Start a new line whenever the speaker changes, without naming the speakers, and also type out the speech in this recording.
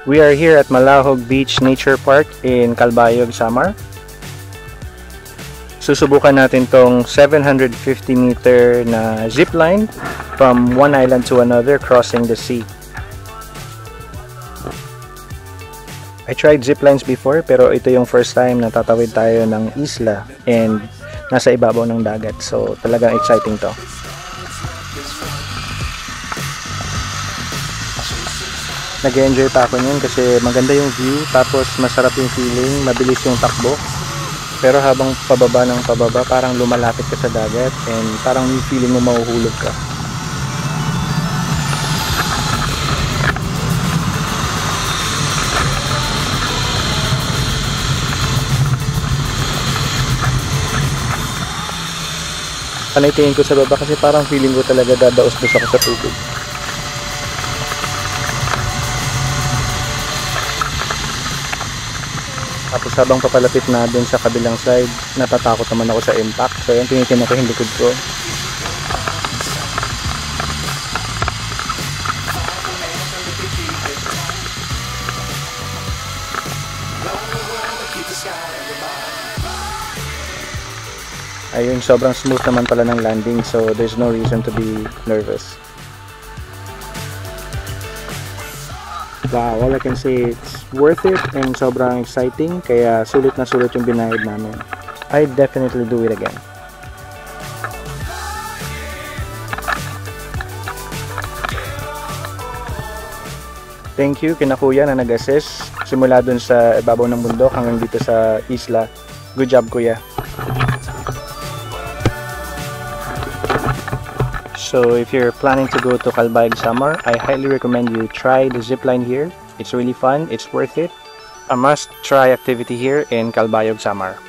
We are here at Malahog Beach Nature Park in Calbayog, Samar. Susubukan natin tong 750 meter na zip line from one island to another crossing the sea. I tried zip lines before pero ito yung first time na tatawid tayo ng isla and nasa ibabaw ng dagat. So talagang exciting to. Nag-enjoy pa ako niyan kasi maganda yung view, tapos masarap yung feeling, mabilis yung takbo. Pero habang pababa ng pababa, parang lumalapit ka sa dagat and parang yung feeling mo mahuhulog ka. Panay tingin ko sa baba kasi parang feeling ko talaga dadaos-dos ako sa tubig. Tapos habang papalapit na dun sa kabilang side, natatakot naman ako sa impact. So yan, tinitin ako yung likod ko. Ayun, sobrang smooth naman pala ng landing. So there's no reason to be nervous. Wow, all I can say, it's worth it and sobrang exciting, kaya sulit na sulit yung binayad namin. I definitely do it again. Thank you kina kuya na nag-assist simula dun sa ibabaw ng bundok hanggang dito sa isla. Good job kuya. So if you're planning to go to Calbayog, Samar, I highly recommend you try the zipline here. It's really fun, it's worth it. A must-try activity here in Calbayog, Samar.